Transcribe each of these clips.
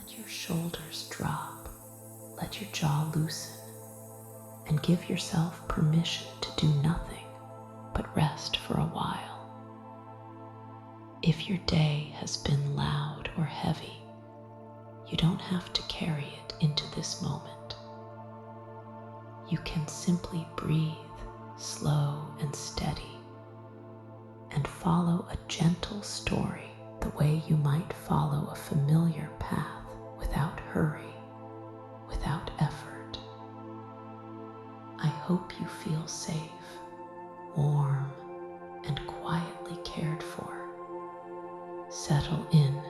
Let your shoulders drop, let your jaw loosen, and give yourself permission to do nothing but rest for a while. If your day has been loud or heavy, you don't have to carry it into this moment. You can simply breathe slow and steady and follow a gentle story the way you might follow a familiar path without hurry, without effort. I hope you feel safe, warm, and quietly cared for. Settle in,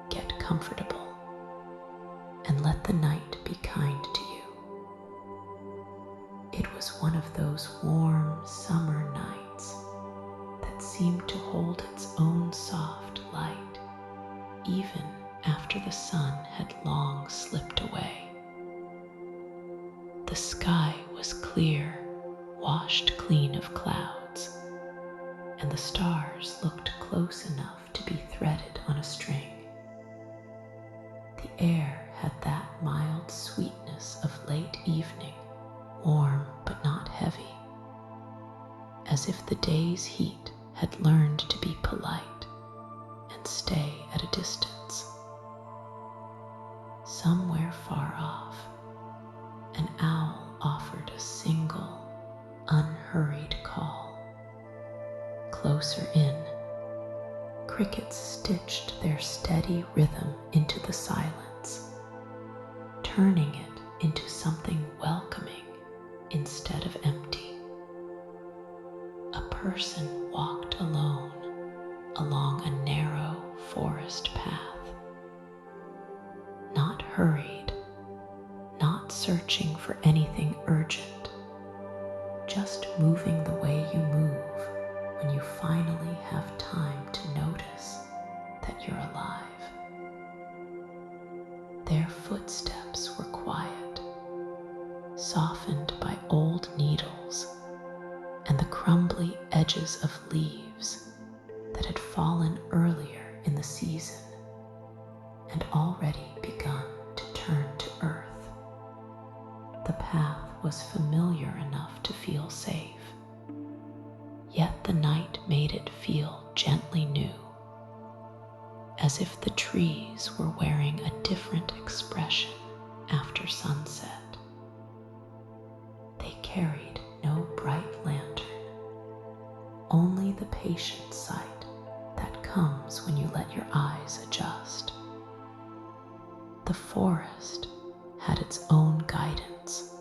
get comfortable, and let the night be kind to you. It was one of those warm summer nights that seemed to hold its own soft light, even after the sun had long slipped away. The sky was clear, washed clean of clouds, and the stars looked close enough to be threaded on a string. The air had that mild sweetness of late evening, warm but not heavy, as if the day's heat had learned to be polite and stay at a distance. Somewhere far off, an owl offered a single, unhurried call. Closer in, crickets stitched their steady rhythm into the silence, turning it into something welcoming instead of empty. A person walked alone along a narrow forest path, not hurried, not searching for anything urgent, just moving the way you move when you finally have time to notice that you're alive. Their footsteps were quiet, softened by old needles and the crumbly edges of leaves that had fallen earlier in the season and already begun to turn to earth. The path was familiar enough to feel safe, yet the night made it feel gently new, as if the trees were wearing a different expression after sunset. They carried no bright lantern, only the patient sight that comes when you let your eyes adjust. The forest had its own guidance,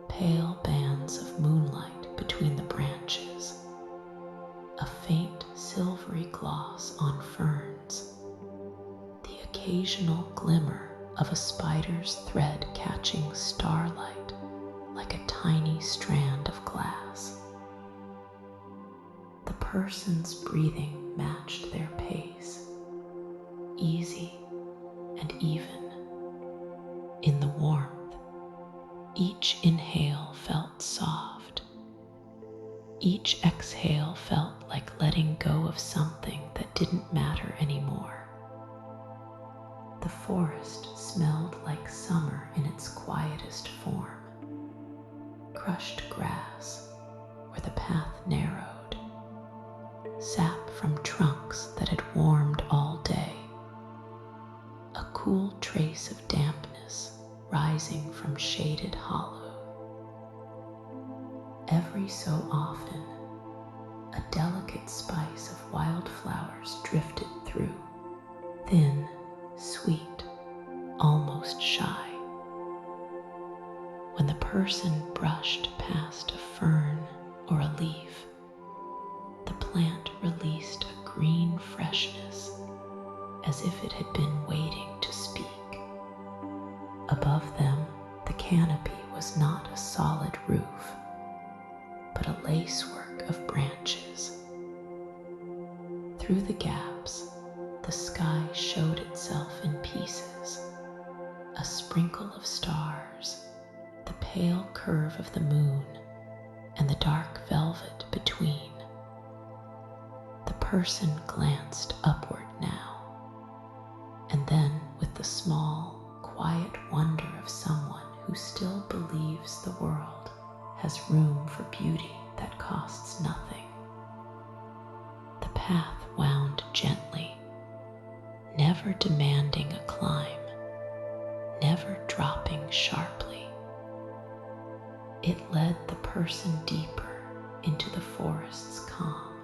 pale bands of moonlight between the branches, a faint silvery gloss on ferns, the occasional glimmer of a spider's thread catching starlight like a tiny strand of glass. The person's breathing matched their pace, easy and even. In the warmth, each inhale felt soft. Each exhale felt like letting go of something that didn't matter anymore. The forest smelled like summer in its quietest form. Crushed grass where the path narrowed, sap from trunks that had warmed all day, a cool trace of dampness rising from shaded hollow. Every so often, a delicate spice of wildflowers drifted through, thin, sweet, almost shy. When the person brushed past a fern or a leaf, the plant released a green freshness, as if it had been waiting to speak. Above them, the canopy was not a solid roof, but a lacework of branches. Through the gaps, the sky showed itself in pieces, a sprinkle of stars, the pale curve of the moon, and the dark velvet between. The person glanced upward now, and then with the small, quiet wonder of someone who still believes the world has room for beauty that costs nothing. The path wound gently, never demanding a climb, never dropping sharply. It led the person deeper into the forest's calm.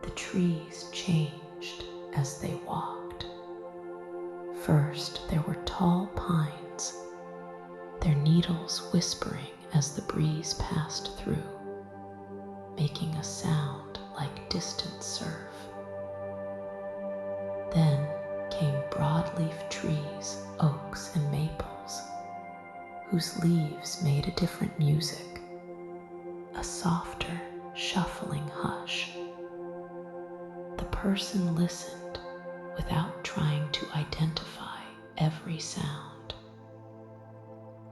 The trees changed as they walked. First, there were tall pines, their needles whispering as the breeze passed through, making a sound like distant surf. Then came broadleaf trees, oaks and maples, whose leaves made a different music, a softer, shuffling hush. The person listened without trying to identify every sound.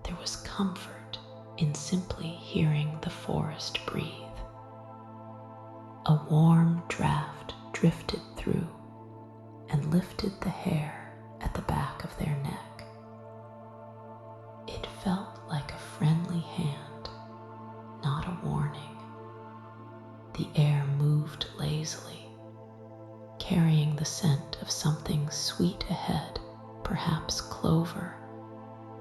There was comfort in simply hearing the forest breathe. A warm draft drifted through and lifted the hair at the back of their neck. It felt like a friendly hand, not a warning. The air moved lazily, carrying the scent of something sweet ahead, perhaps clover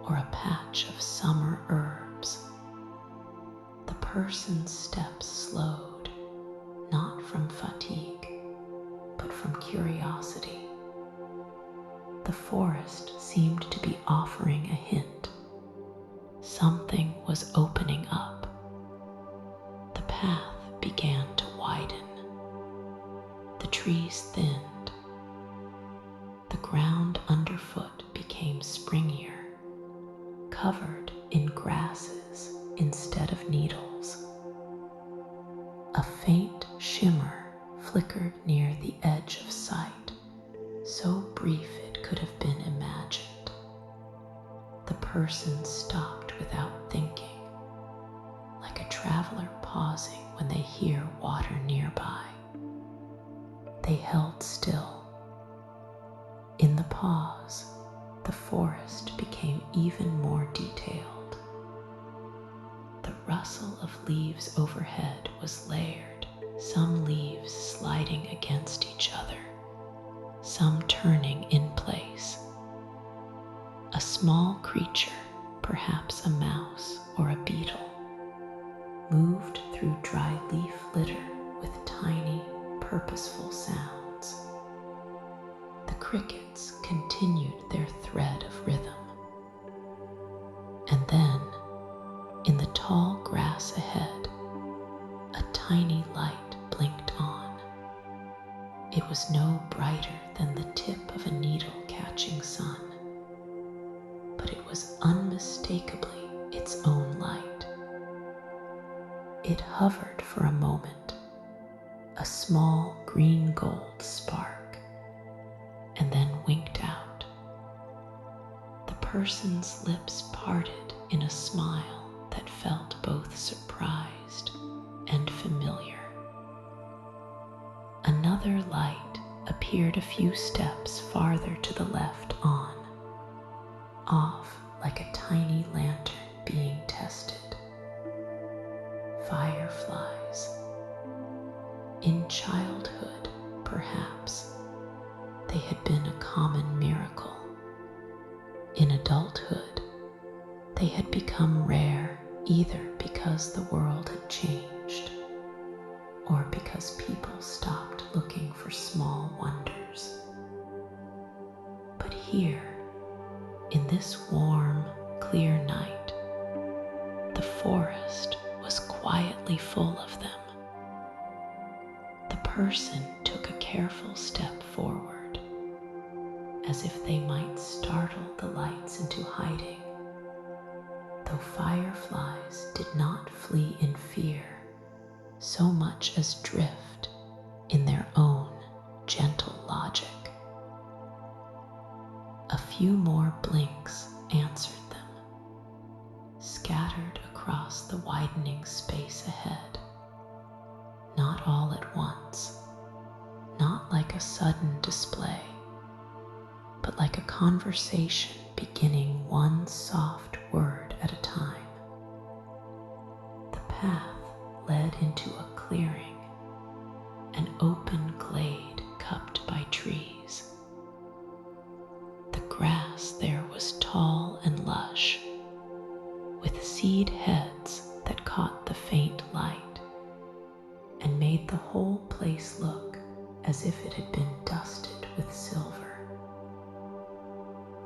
or a patch of summer herbs. The person's steps slowed, not from fatigue, but from curiosity. The forest seemed to be offering a hint. Something was opening up. The path began to widen. The trees thinned. The ground underfoot became springier, covered in grasses instead of needles. A faint shimmer flickered near the edge of sight, so brief it could have been imagined. The person stopped without thinking, like a traveler pausing when they hear water nearby. They held still. In the pause, the forest became even more detailed. The rustle of leaves overhead was layered, some leaves sliding against each other, some turning in place. A small creature, perhaps a mouse or a beetle, moved through dry leaf litter with tiny, purposeful sounds. The crickets continued their thread of rhythm. And then, in the tall grass ahead, a tiny light blinked on. It was no brighter than the tip of a needle catching sun, but it was unmistakably its own light. It hovered for a moment, a small green-gold spark, and then winked out. The person's lips parted in a smile that felt both surprised and familiar. Another light appeared a few steps farther to the left on, off like a tiny lantern being tested. Fireflies. In childhood, perhaps, they had been a common miracle. In adulthood, they had become rare either because the world had changed or because people stopped looking for small wonders. But here, in this warm, clear night, the forest was quietly full of them. The person took a careful step forward, as if they might startle the lights into hiding, though fireflies did not flee in fear so much as drift in their own gentle logic. A few more blinks answered them, scattered across the widening space ahead. Not all at once, not like a sudden display, but like a conversation beginning one soft word at a time. The path led into a clearing, an open glade cupped by trees. The grass there was tall and lush, with seed heads that caught the faint light and made the whole place look as if it had been dusted with silver.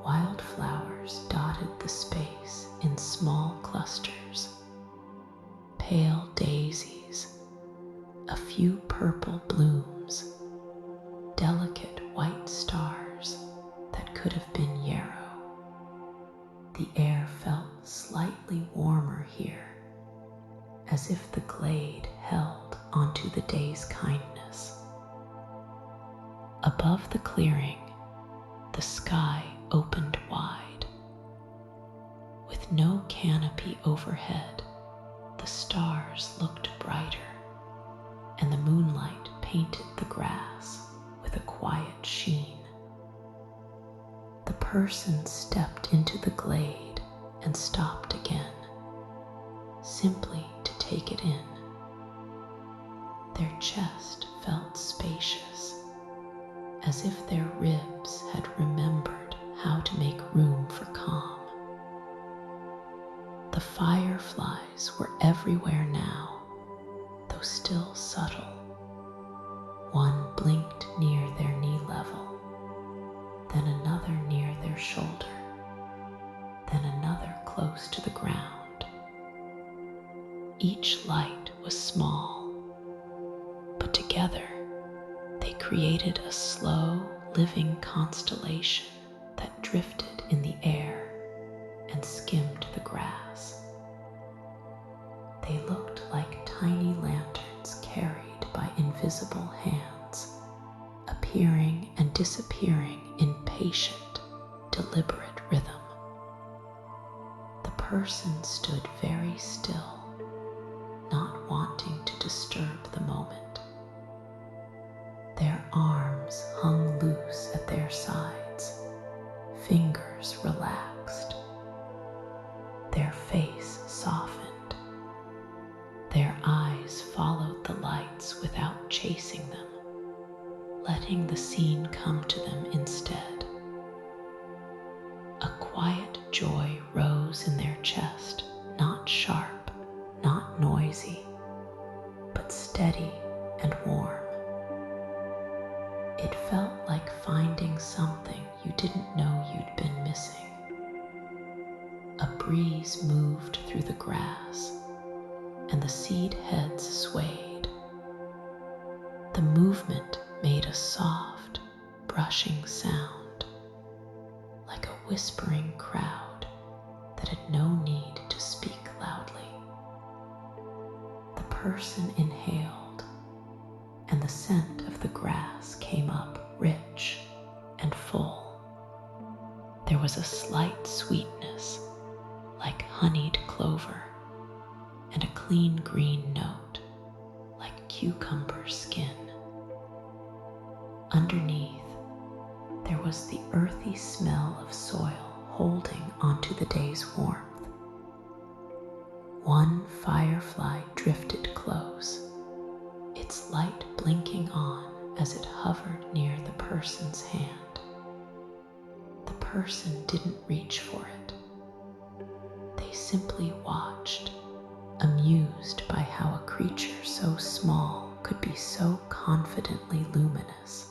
Wildflowers dotted the space in small clusters, pale daisies, a few purple blooms, delicate white stars that could have been yarrow. The air felt slightly warmer here, as if the glade held onto the day's kindness. Above the clearing, the sky opened wide. With no canopy overhead, the stars looked brighter, and the moonlight painted the grass with a quiet sheen. The person stepped into the glade and stopped again, simply to take it in. Their chest felt spacious, as if their ribs had remembered how to make room for calm. The fireflies were everywhere now, though still subtle. One blinked near their knee level, then another near their shoulder, then another close to the ground. Each light was small, but together they created a slow, living constellation that drifted in the air and skimmed the grass. They looked like tiny lanterns carried by invisible hands, appearing and disappearing in patient, deliberate rhythm. The person stood very still, not wanting to disturb the moment. Their arms hung loose at their sides, fingers relaxed. Their face softened. Their eyes followed the lights without chasing them, letting the scene come to them instead. A quiet joy rose in their chest, not sharp, not noisy, but steady and warm. It felt like finding something you didn't know you'd been missing. A breeze moved through the grass, and the seed heads swayed. The movement made a soft, brushing sound, like a whispering crowd that had no need to speak loudly. The person inhaled, and the scent of the grass came up rich and full. There was a slight sweetness, like honeyed clover, and a clean green note, like cucumber skin. Underneath, there was the earthy smell of soil holding onto the day's warmth. One firefly drifted close, its light blinking on as it hovered near the person's hand. The person didn't reach for it. They simply watched, amused by how a creature so small could be so confidently luminous.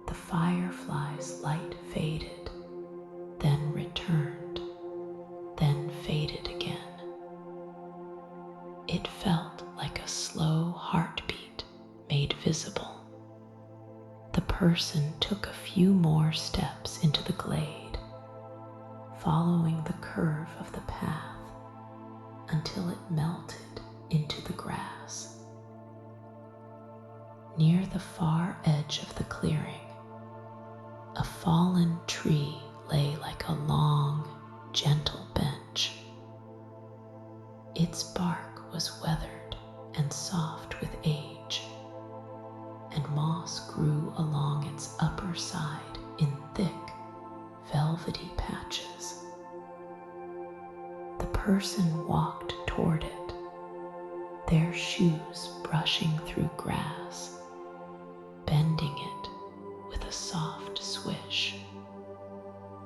The firefly's light faded, then returned, then faded again. It felt like a slow heartbeat made visible. The person took a few more steps into the glade, following the curve of the path until it melted into the grass. Near the far edge of the clearing, a fallen tree lay like a long, gentle bench. Its bark was weathered and soft with age, and moss grew along its upper side in thick, velvety patches. The person walked toward it, their shoes brushing through grass, bending it with a soft swish.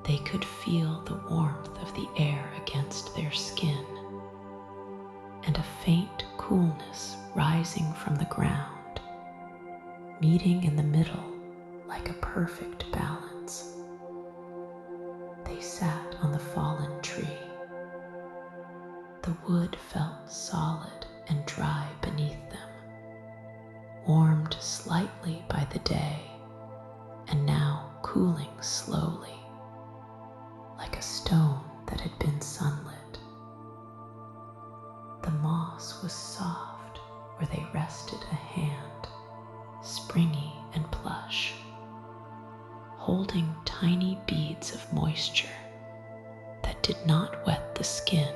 They could feel the warmth of the air against their skin, and a faint coolness rising from the ground, meeting in the middle like a perfect balance. They sat on the fallen tree. The wood felt solid and dry beneath them, warmed slightly by the day, and now cooling slowly, like a stone that had been sunlit. The moss was soft where they rested a hand, springy and plush, holding tiny beads of moisture that did not wet the skin,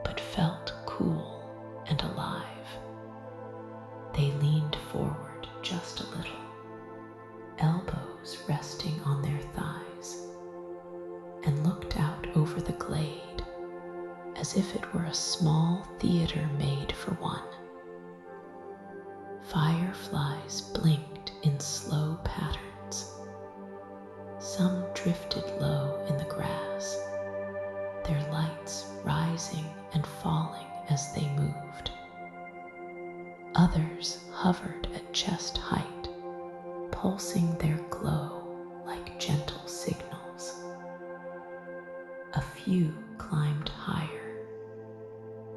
but felt cool and alive. They leaned forward just a little, elbows resting on their thighs, and looked out over the glade as if it were a small theater made for one. Fireflies blinked in slow patterns. Some drifted low in the grass, their lights rising and falling as they moved. Others hovered at chest height, pulsing their glow like gentle signals. A few climbed higher,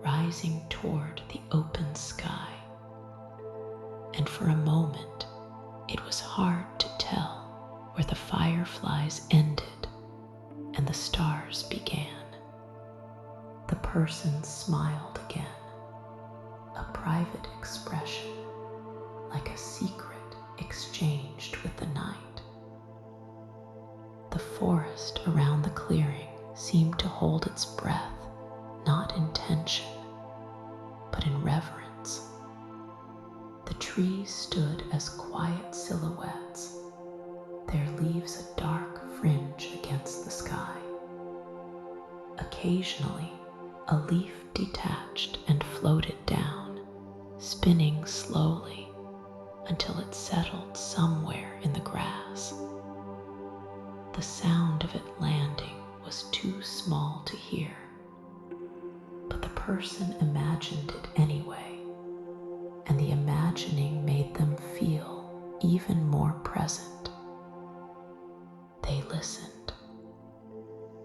rising toward the open sky, and for a moment it was hard to tell where the fireflies ended and the stars began. The person smiled again, a private expression, like a secret exchanged with the night. The forest around the clearing seemed to hold its breath, not in tension, but in reverence. The trees stood as quiet silhouettes, their leaves a dark fringe against the sky. Occasionally, a leaf detached and floated down, spinning slowly until it settled somewhere in the grass. The sound of it landing was too small to hear, but the person imagined it anyway, and the imagining made them feel even more present. They listened.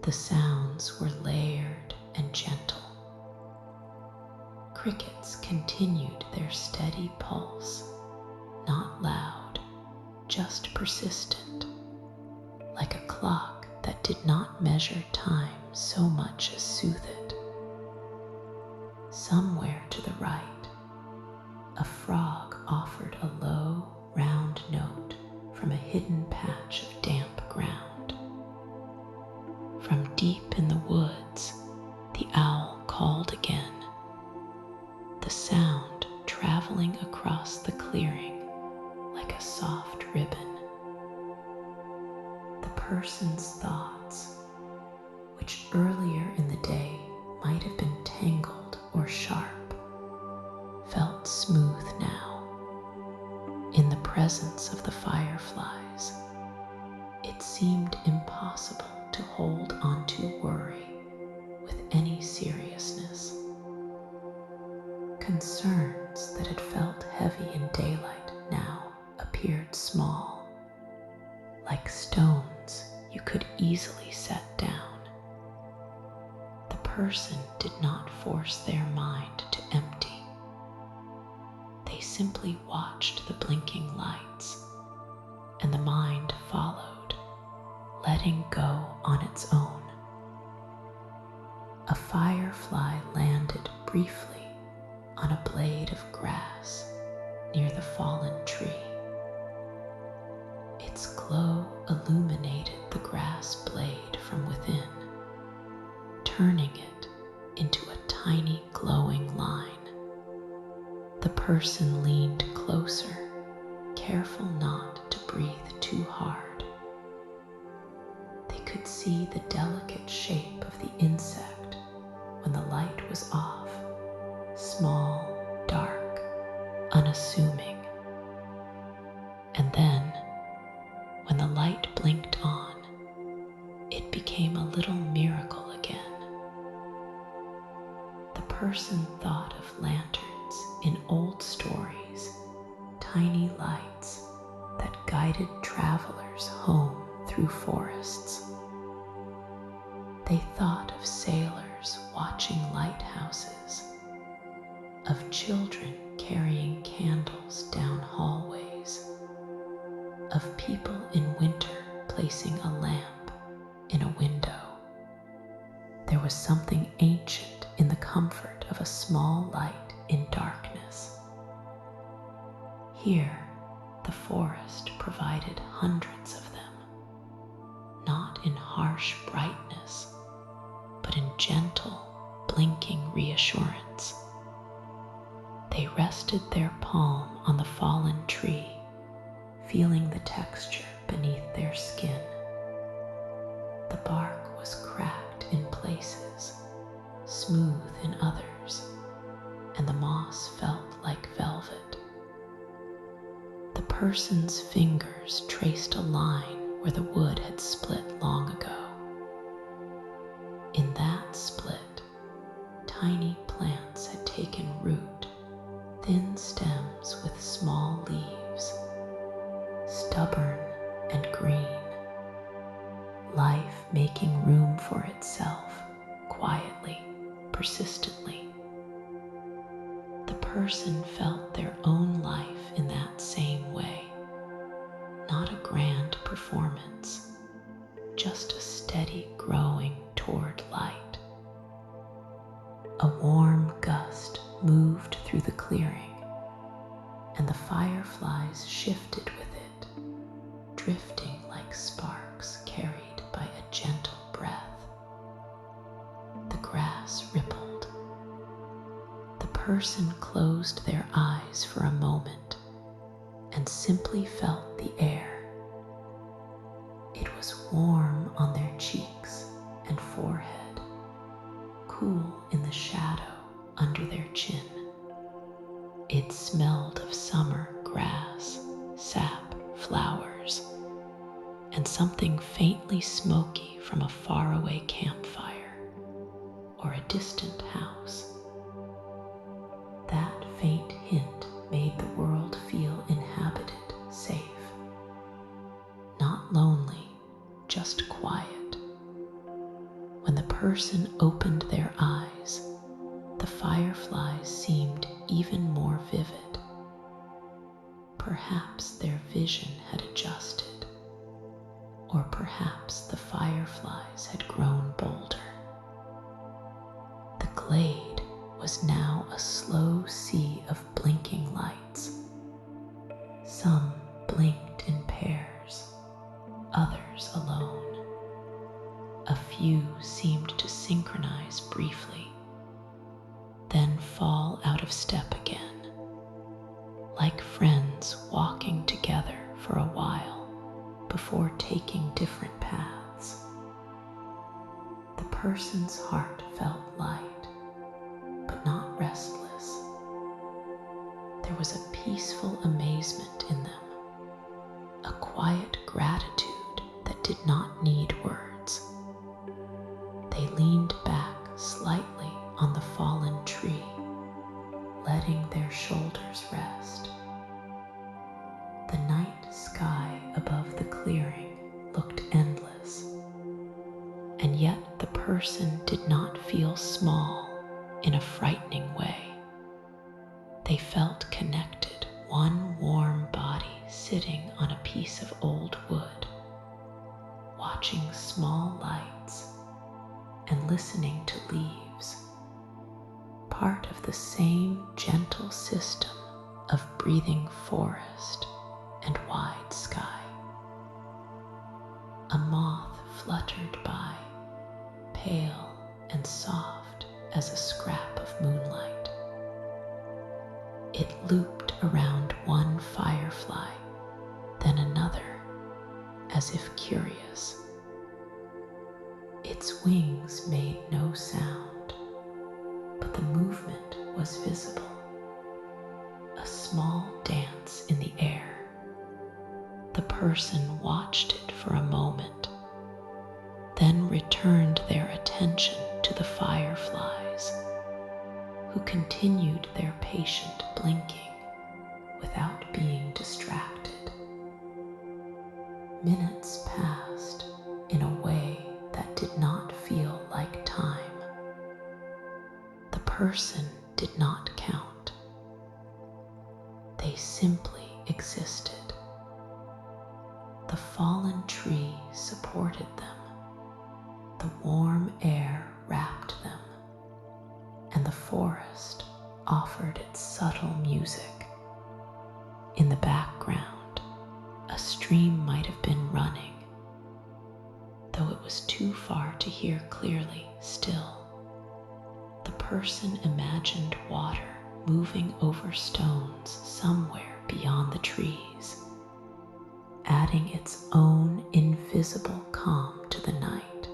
The sounds were layered and gentle. Crickets continued their steady pulse, not loud, just persistent, like a clock that did not measure time so much as soothe it. Somewhere to the right, a frog offered a low, round note from a hidden patch of damp ground. From deep in the woods, the owl called again, the sound traveling across the clearing like a soft ribbon. The person's thoughts, which earlier in the day might have been tangled or sharp, felt smooth now. In the presence of the fireflies, it seemed impossible to hold on to worry with any seriousness. Concerns that had felt heavy in daylight now appeared small, like stones you could easily set down. The person did not force their mind to empty. They simply watched the blinking lights, and the mind followed, letting go on its own. A firefly landed briefly on a blade of grass near the fallen tree. Its glow illuminated the grass blade from within, turning it into a tiny glowing line. The person leaned closer, careful not to breathe too hard. They could see the delicate shape of the insect when the light was off, small, dark, unassuming. And then, when the light blinked on, it became a little miracle again. The person thought of lanterns in old stories, tiny lights that guided travelers home through forests. They thought of sailors watching lighthouses, of children carrying candles down hallways, of people in winter placing a lamp in a window. There was something ancient in the comfort of a small light in darkness. Here, the forest provided hundreds of them, not in harsh brightness, but in gentle, blinking reassurance. They rested their palm on the fallen tree, feeling the texture beneath their skin. The bark was cracked in places, smooth in others, and the moss felt like velvet. The person's fingers traced a line where the wood had split long ago. In that split, tiny plants had taken root, thin stems with small leaves, stubborn and green, life making room for itself, quietly, persistently. The person felt their own life in that same way, not a grand performance, just a steady growing toward light. A warm gust moved through the clearing, and the fireflies shifted with it, drifting like sparks carried by a gentle breath. The grass rippled. The person closed their eyes for a moment and simply felt the air. It was warm on their cheeks and forehead, cool in the shadow under their chin. It smelled of summer grass, sap, flowers, and something faintly smoky from a faraway campfire or a distant house. That faint hint made the world feel inhabited, safe. Not lonely, just quiet. When the person opened their eyes, the fireflies seemed even more vivid. Perhaps their vision had adjusted, or perhaps the fireflies had grown bolder. The glade was now a slow sea of blinking lights. Some blinked in pairs, others alone. A few seemed to synchronize briefly, then fall out of step again, like friends walking together for a while before taking different paths. The person's heart felt light, but not restless. There was a peaceful amazement in them, a quiet gratitude that did not need words. They leaned back slightly on the fallen tree, letting their shoulders rest. The night sky above the clearing looked endless, and yet the person did not feel small in a frightening way. They felt connected, one warm body sitting on a piece of old wood, watching small lights and listening to leaves, part of the same gentle system of breathing forest and wide sky. A moth fluttered by, pale and soft as a scrap of moonlight. It looped around one firefly, then another, as if curious. Its wings made no sound, but the movement was visible, a small dance in the air. The person watched it for a moment, then returned their attention to the fireflies, who continued their patient blinking without being distracted. Minutes passed in a way that did not feel like time. The person did not count. They simply existed. The fallen tree supported them. The warm air wrapped them, and the forest offered its subtle music. In the background, a stream might have been running, though it was too far to hear clearly still. The person imagined water moving over stones somewhere beyond the trees, adding its own invisible calm to the night.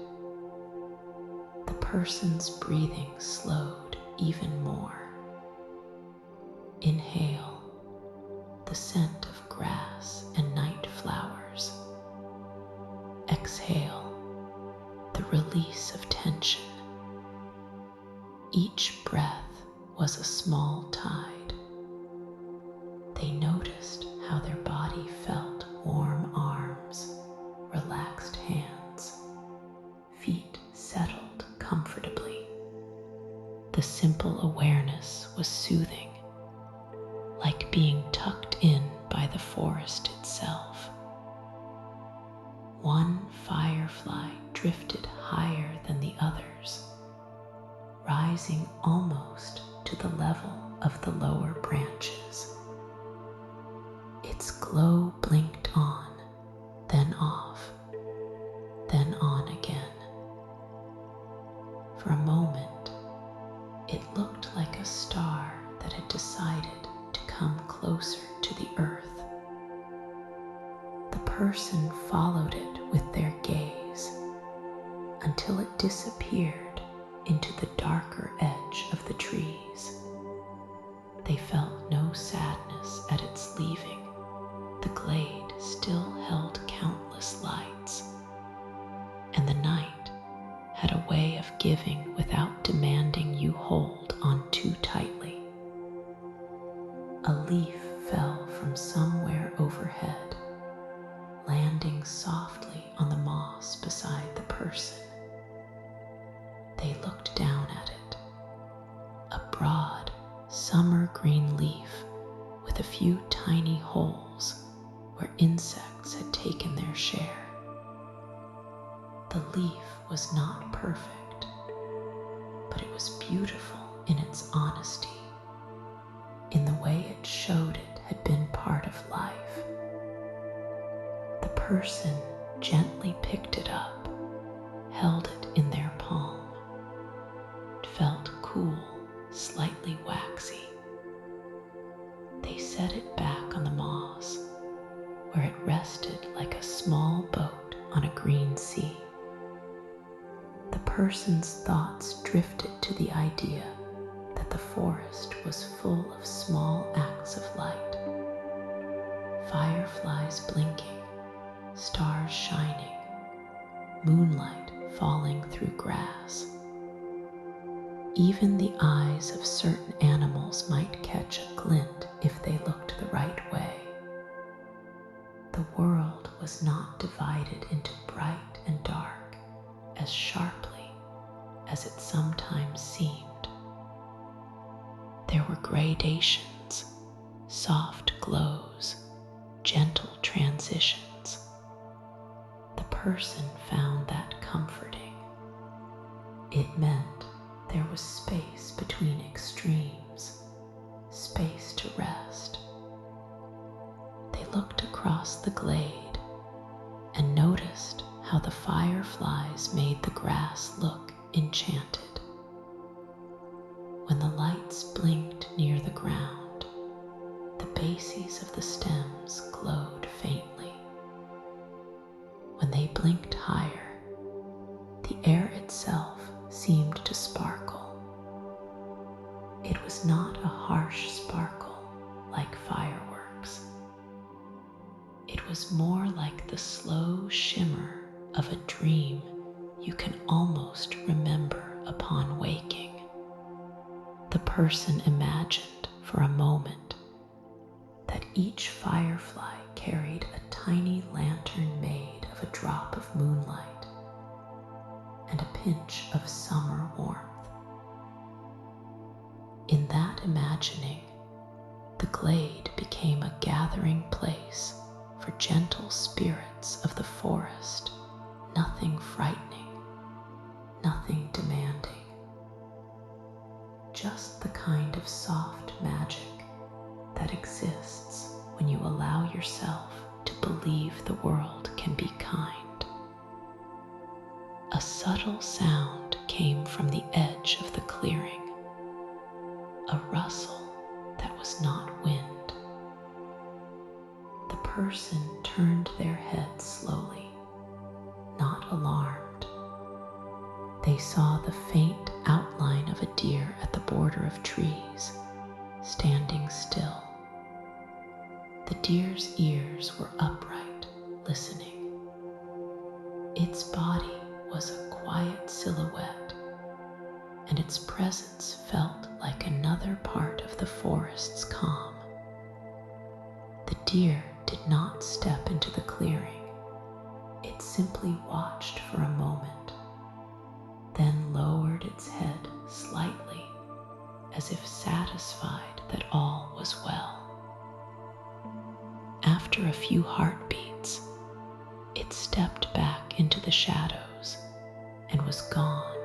The person's breathing slowed even more. Inhale the scent of grass and night flowers. Exhale the release of tension. Each breath was a small tide. They noticed how their body felt: warm arms, relaxed hands, feet settled comfortably. The simple awareness was soothing, like being tucked in by the forest itself. One firefly drifted higher than the others, rising almost to the level of the lower branches. Its glow blinked on, then off, then on again. For a moment, it looked like a star that had decided to come closer to the earth. The person followed it with their gaze until it disappeared into the darker edge of the trees. They felt no sadness at its leaving. The glade still held countless lights, and the night had a way of giving without demanding you hold on too tightly. A leaf fell from somewhere overhead, landing softly on the moss beside the person. They looked down at it, a broad, summer green leaf with a few tiny holes where insects had taken their share. The leaf was not perfect, but it was beautiful in its honesty, in the way it showed it had been part of life. The person gently picked it up, held it in their palm. It felt cool, slightly waxy. They set it back on the moss, where it rested like a small boat on a green sea. The person's thoughts drifted to the idea that the forest was full of small acts of light. Fireflies blinking, stars shining, moonlight falling through grass. Even the eyes of certain animals might catch a glint if they looked the right way. The world was not divided into bright and dark as sharply as it sometimes seemed. There were gradations, soft glows, gentle transitions. The person found that comforting. It meant there was space between extremes, space to rest. They looked across the glade and noticed how the fireflies made the grass look enchanted. When the lights blinked near the ground, the bases of the stems glowed faintly. When they blinked higher, the air of a dream you can almost remember upon waking. The person imagined for a moment that each firefly carried a tiny lantern made of a drop of moonlight and a pinch of summer warmth. In that imagining, the glade became a gathering place for gentle spirits of the forest, nothing frightening, nothing demanding. Just the kind of soft magic that exists when you allow yourself to believe the world can be kind. A subtle sound came from the edge of the clearing, a rustle that was not wind. The person turned their head slowly, not alarmed. They saw the faint outline of a deer at the border of trees, standing still. The deer's ears were upright, listening. Its body was a quiet silhouette, and its presence felt like another part of the forest's calm. The deer did not step into the clearing. It simply watched for a moment, then lowered its head slightly, as if satisfied that all was well. After a few heartbeats, it stepped back into the shadows and was gone,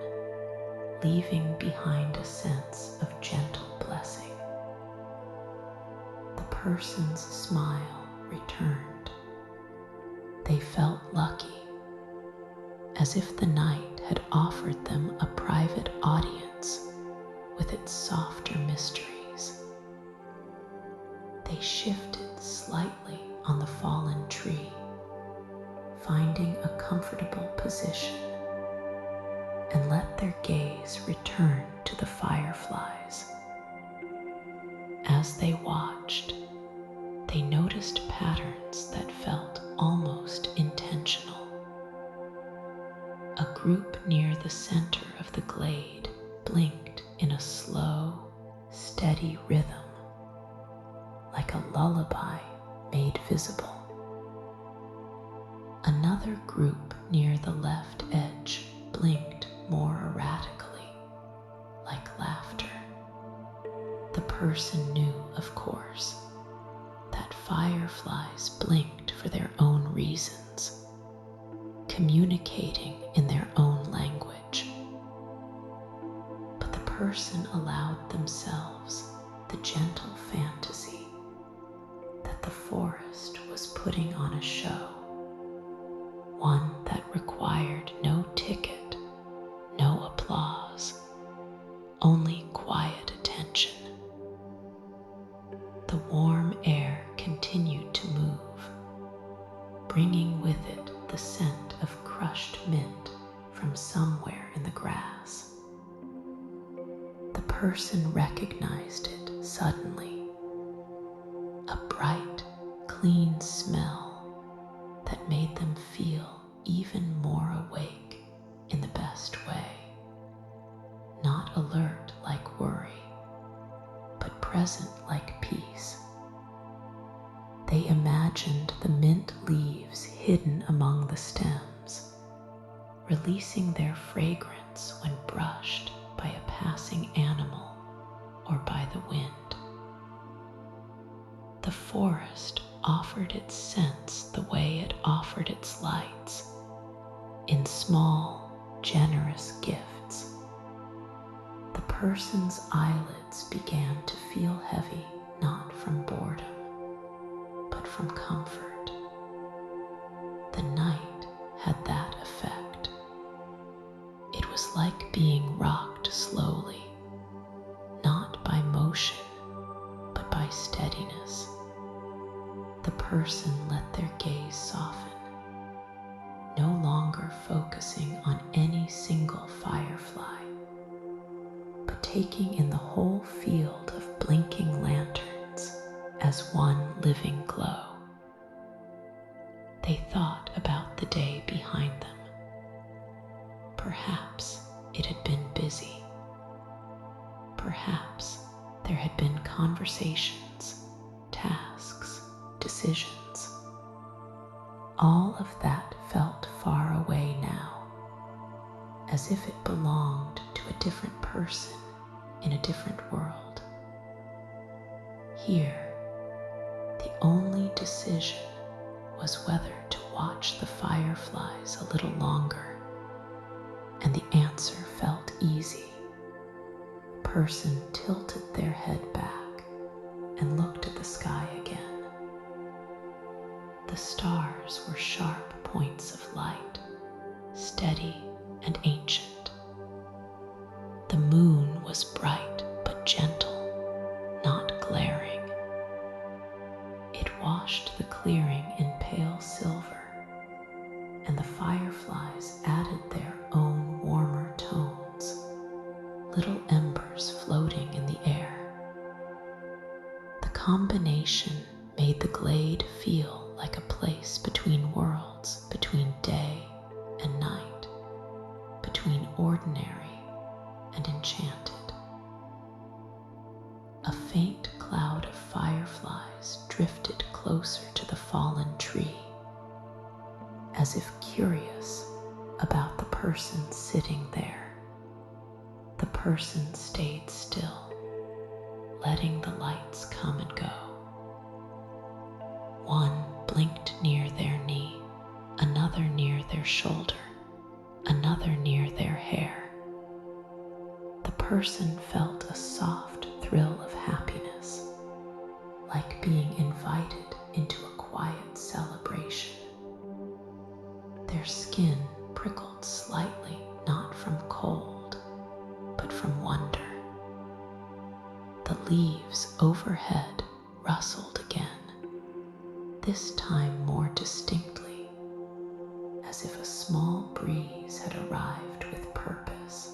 leaving behind a sense of gentle blessing. The person's smile returned. They felt lucky, as if the night had offered them a private audience with its softer mysteries. They shifted slightly on the fallen tree, finding a comfortable position, and let their gaze return to the fireflies. As they watched, they noticed patterns that felt almost intentional. A group near the center of the glade blinked in a slow, steady rhythm, like a lullaby made visible. Another group near the left edge blinked more erratically, like laughter. The person knew, of course, that fireflies blinked for their own reasons, communicating in their own language. But the person allowed themselves the gentle fantasy that the forest was putting on a show, one that required no ticket, no applause, only quiet attention. The warm air continued to move, bringing with it the scent of crushed mint from somewhere in the grass. The person recognized it suddenly, a bright, clean smell that made them feel even more awake in the best way, not alert like worry, but present like peace. They imagined the mint leaves hidden among the stems, releasing their fragrance when brushed by a passing animal or by the wind. The forest offered its scents the way it offered its lights, in small, generous gifts. The person's eyelids began to feel heavy, not from boredom, but from comfort. The night had that effect. It was like being rocked slowly, not by motion, but by steadiness. The person let their gaze soften, no longer focusing on any single firefly, but taking in the whole field of blinking lanterns as one living glow. They thought about the day behind them, Perhaps it had been busy. Perhaps there had been conversations, tasks, decisions. All of that felt far away now, as if it belonged to a different person in a different world. Here, the only decision was whether to watch the fireflies a little longer, and the answer felt easy. The person tilted their head back and looked at the sky again. The stars were sharp points of light, steady and ancient. The moon was bright but gentle, not glaring. It washed the clearing in pale silver, and the fireflies added their own warmer tones, little embers floating in the air. The combination made the glade feel like a place between worlds, between day and night, between ordinary and enchanted. A faint cloud of fireflies drifted closer to the fallen tree, as if curious about the person sitting there. The person stayed still, letting the lights come and go. One blinked near their knee, another near their shoulder, another near their hair. The person felt a soft thrill of happiness, like being invited into a quiet celebration. Their skin prickled slightly, not from cold, but from wonder. The leaves overhead rustled again, this time more distinctly, as if a small breeze had arrived with purpose.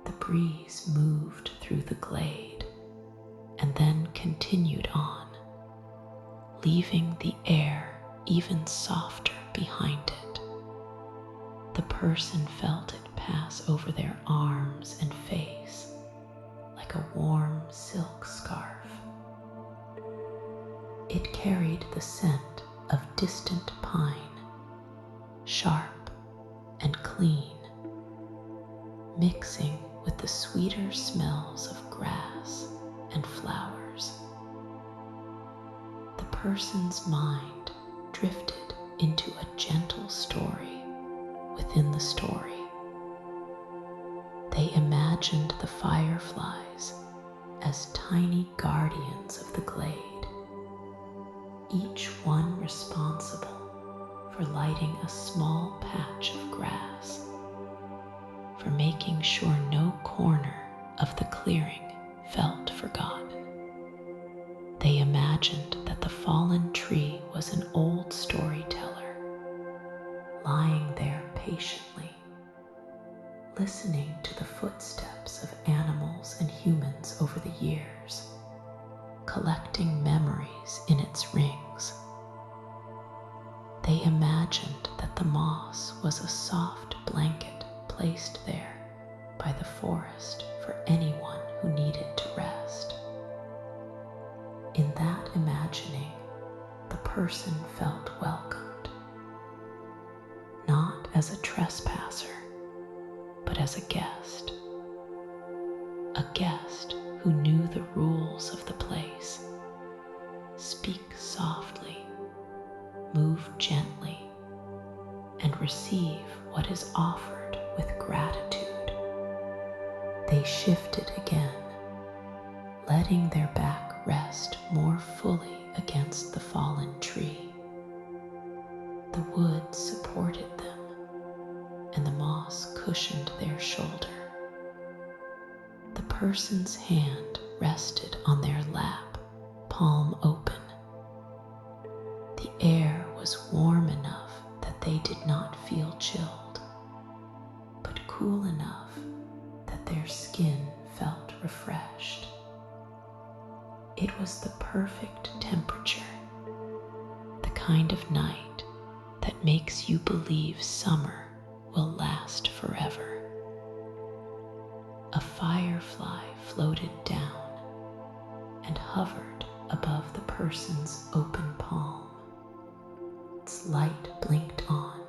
The breeze moved through the glade and then continued on, leaving the air even softer behind it. The person felt it pass over their arms and face like a warm silk scarf. It carried the scent of distant pine, sharp and clean, mixing with the sweeter smells of grass and flowers. The person's mind drifted into a gentle story within the story. They imagined the fireflies as tiny guardians of the glade, each one responsible for lighting a small patch of grass, for making sure no corner of the clearing felt forgotten. They imagined that the fallen tree was an old storyteller, lying there patiently, listening to the footsteps of animals and humans over the years, collecting memories in its rings. They imagined that the moss was a soft blanket placed there by the forest for anyone who needed to rest. In that imagining, the person felt welcomed, not as a trespasser, but as a guest who knew the rules of the place. Speak softly, move gently, and receive what is offered with gratitude. They shifted again, letting their back rest more fully against the fallen tree. The wood supported them, and the moss cushioned their shoulder. The person's hand rested on their lap, palm open. The air was warm enough that they did not feel chilled, but cool enough that their skin felt refreshed. It was the perfect temperature, the kind of night that makes you believe summer will last forever. A firefly floated down and hovered above the person's open palm. Its light blinked on,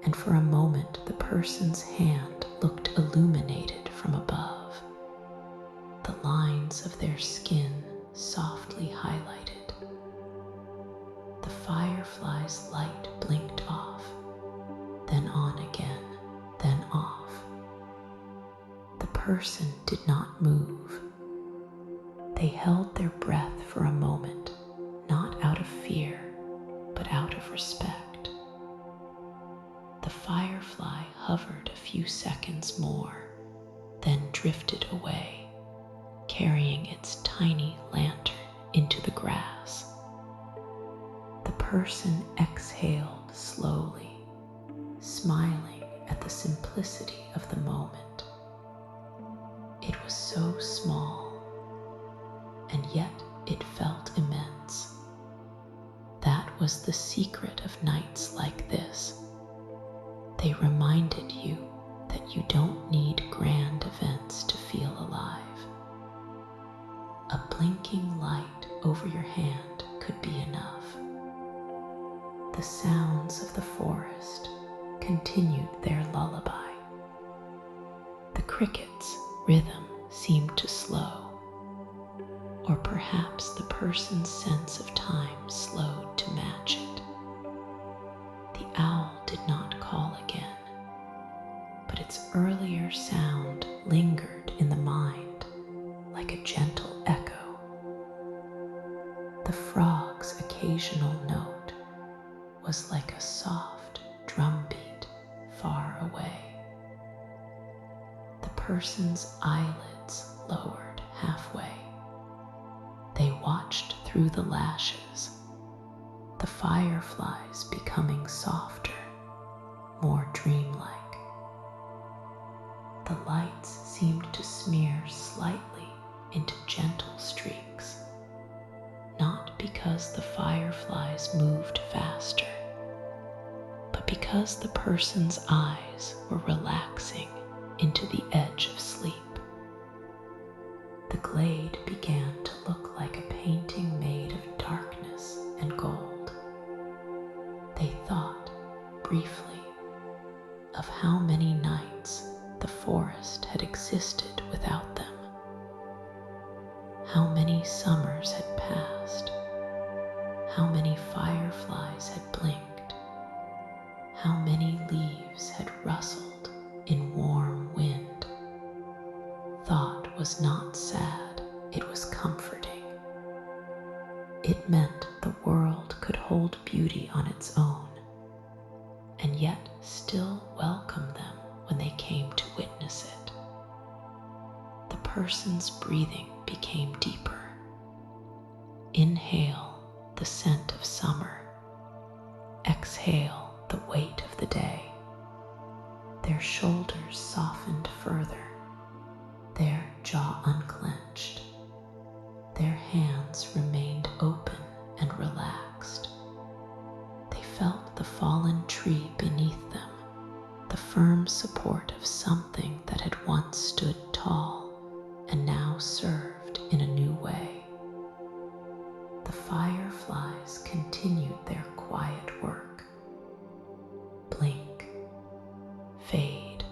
and for a moment the person's hand looked illuminated from above, the lines of their skin softly highlighted. The firefly's light blinked off, then on again, then off. The person did not move. They held their breath for a moment, not out of fear, but out of respect. The firefly hovered a few seconds more, then drifted away, carrying its tiny lantern into the grass. The person exhaled slowly, smiling at the simplicity of the moment. It was so small, and yet it felt immense. That was the secret of nights like this. They reminded you that you don't need grand events to feel alive. A blinking light over your hand could be enough. The sounds of the forest continued their lullaby. The cricket's rhythm seemed to slow, or perhaps the person's sense of time slowed to match it. The owl did not call again, but its earlier sound lingered in the mind like a gentle echo. The frog's occasional note was like a soft drumbeat far away. The person's eyelids lowered halfway. They watched through the lashes, the fireflies becoming softer, more dreamlike. The lights seemed to smear slightly into gentle streaks, not because the fireflies moved faster, but because the person's eyes were relaxing into the edge of sleep. The glade began to look like a painting made of darkness and gold. They thought, briefly, of how many nights the forest had existed without them. How many summers had passed. How many fireflies had blinked. How many leaves had rustled in warm wind. Thought was not sad, it was comforting. It meant the world could hold beauty on its own, and yet still welcome them when they came to witness it. The person's breathing became deeper. Inhale the scent of summer. Exhale the weight of the day. Their shoulders softened further, their jaw unclenched. Their hands remained open and relaxed. They felt the fallen tree beneath them, the firm support of something that had once stood tall and now served in a new way. The fireflies continued their quiet work. Blink, fade,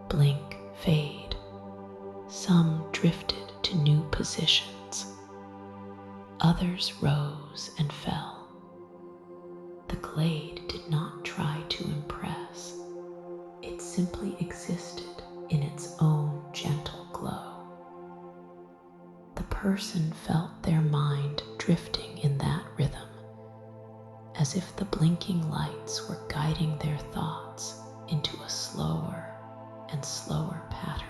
blink, fade. Some drifted to new positions. Others rose and fell. The glade did not try to impress. It simply existed in its own gentle glow. The person felt their mind drifting in that rhythm, as if the blinking lights were guiding their thoughts into a slower and slower pattern.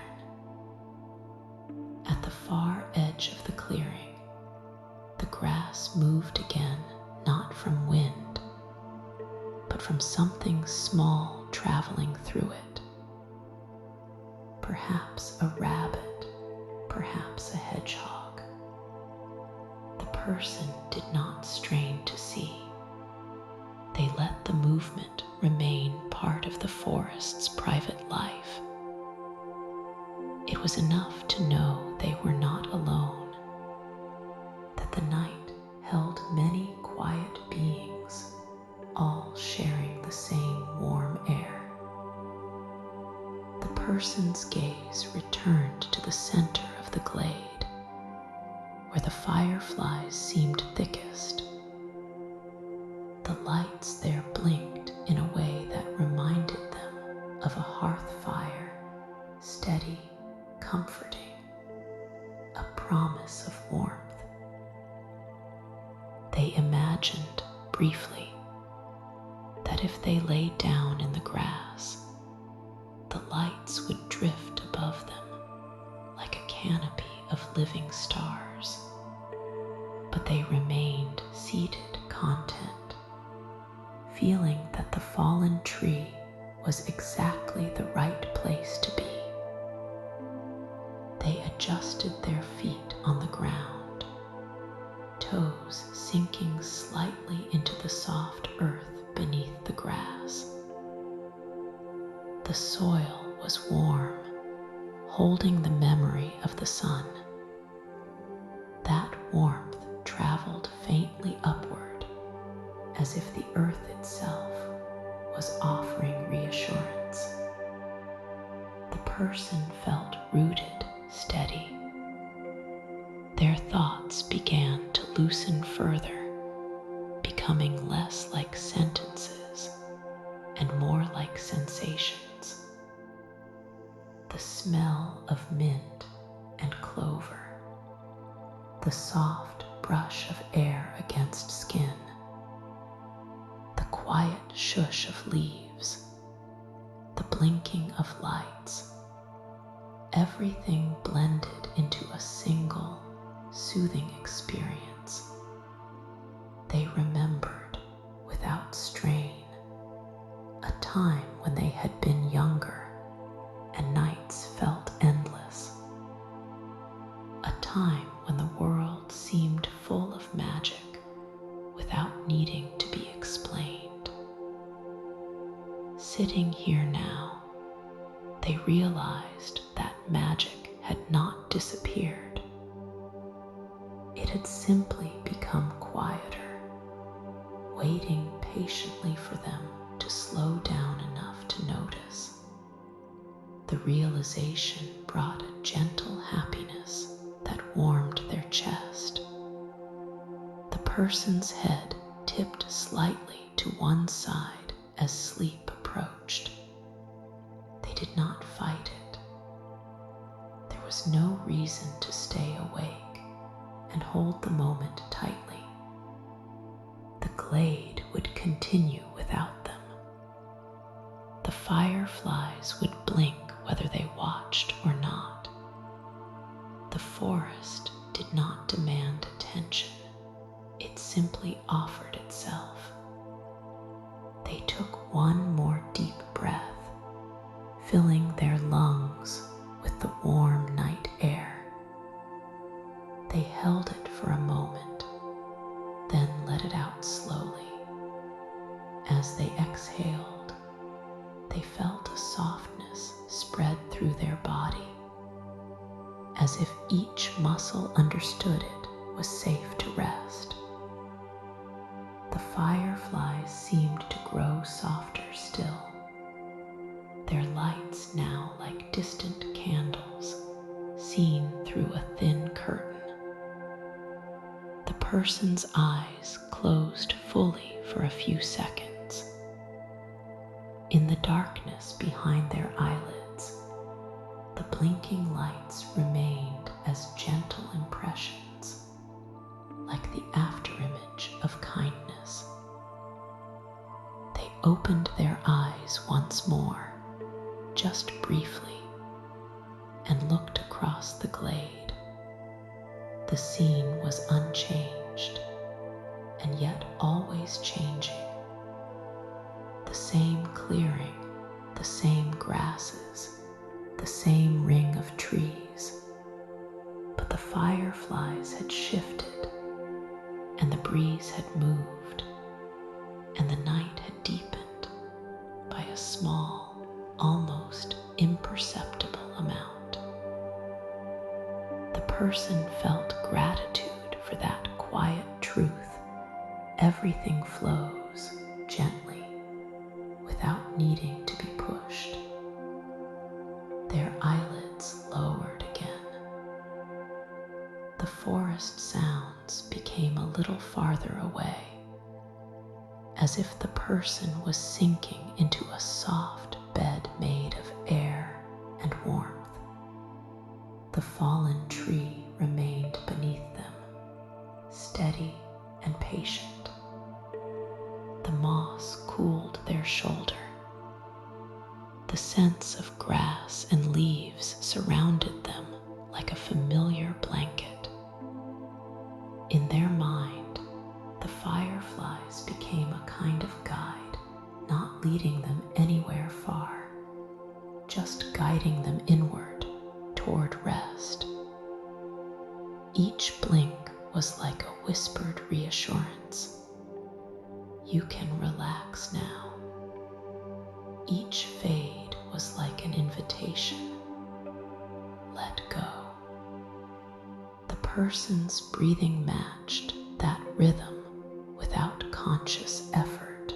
At the far edge of the clearing, the grass moved again, not from wind, but from something small traveling through it. Perhaps a rabbit, perhaps a hedgehog. The person did not strain to see. They let the movement remain part forest's private life. It was enough to know they were not alone, that the night held many quiet beings, all sharing the same warm air. The person's gaze returned to the center of the glade, where the fireflies seemed thickest. The lights there blinked in a way that reminded them of a hearth fire, steady, comforting, a promise of warmth. They imagined, briefly, that if they lay down in the grass, the lights would drift above them like a canopy of living stars. But they remained seated, content, feeling that the fallen tree was exactly the right place to be. They adjusted their feet on the ground, toes sinking slightly into the soft earth beneath the grass. The soil was warm, holding the memory of the sun. That warmth traveled faintly upward, as if the earth itself was offering reassurance. The person felt rooted, steady. Their thoughts began to loosen further, becoming less like sentences and more like sensations. The smell of mint and clover, the soft brush of air against skin, the quiet shush of leaves, the blinking of lights, everything blended into a single, soothing experience. They remembered, without strain, a time when they had been younger and nights felt endless. A time when the world seemed full of magic without needing to be explained. Sitting here now, they realized that magic had not disappeared. It had simply become quieter, waiting patiently for them to slow down enough to notice. The realization brought a gentle happiness that warmed their chest. The person's head tipped slightly to one side as sleep approached. They did not fight it. There was no reason to stay awake and hold the moment tightly. The glade would continue without them. The fireflies would blink whether they watched or not. The forest did not demand attention. It simply offered itself. They took one more deep breath, filling their lungs with the warm night air. They held it for a moment, then let it out slowly. As they exhaled, they felt a softness spread through their body, as if each muscle understood it was safe to rest. The fireflies seemed to grow softer still, their lights now like distant candles seen through a thin curtain. The person's eyes closed fully for a few seconds. In the darkness behind their eyelids, the blinking lights remained as gentle impressions, like the afterimage of kindness. They opened their eyes once more, just briefly, and looked across the glade. The scene was unchanged, and yet always changing. The same clearing, the same grasses, the same ring of trees, but the fireflies had shifted, and the breeze had moved, and the night had deepened by a small, almost imperceptible amount. The person felt gratitude for that quiet truth. Everything flows gently without needing to be pushed. Their eyelids lowered again. The forest sounds became a little farther away, as if the person was sinking into a soft bed made of air and warmth. The fallen tree remained beneath them, steady and patient. The moss cooled their shoulder. The sense of grass and leaves surrounded them like a familiar blanket. In their mind, the fireflies became a kind of guide, not leading them anywhere far, just guiding them inward toward rest. Each blink was like a whispered reassurance. You can relax now. Each fade was like an invitation. Let go. The person's breathing matched that rhythm without conscious effort.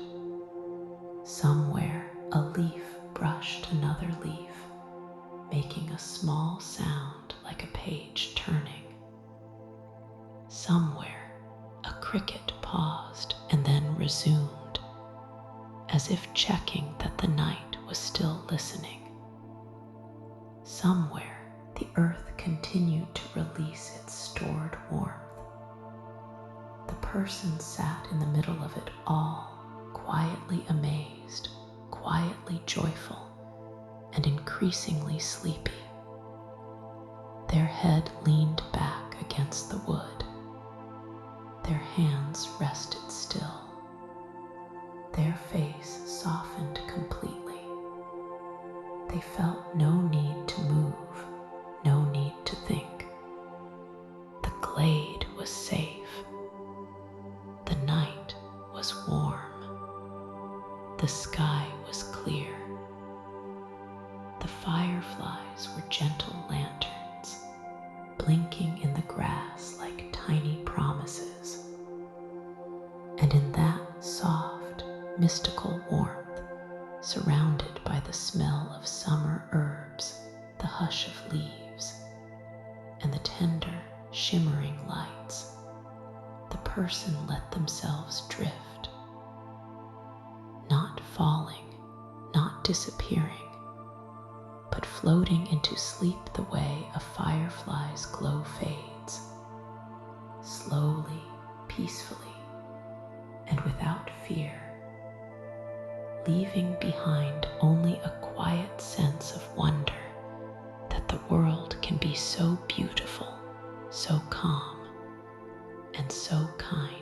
Somewhere, a leaf brushed another leaf, making a small sound like a page turning. Somewhere, a cricket paused and then resumed, as if checking that the night was still listening. Somewhere, the earth continued to release its stored warmth. The person sat in the middle of it all, quietly amazed, quietly joyful, and increasingly sleepy. Their head leaned back against the wood. Their hands rested still. Their face softened completely. They felt no need to move, no need to think. The glade was safe. The night was warm. The sky was clear. The fireflies were gentle lanterns, blinking in the grass like tiny promises. And in that soft, mystical warmth, surrounded by the smell of summer herbs, the hush of leaves, and the tender, shimmering lights, the person let themselves drift, not falling, not disappearing, but floating into sleep the way a firefly's glow fades, slowly, peacefully, and without fear, leaving behind only a quiet sense of wonder that the world can be so beautiful, so calm, and so kind.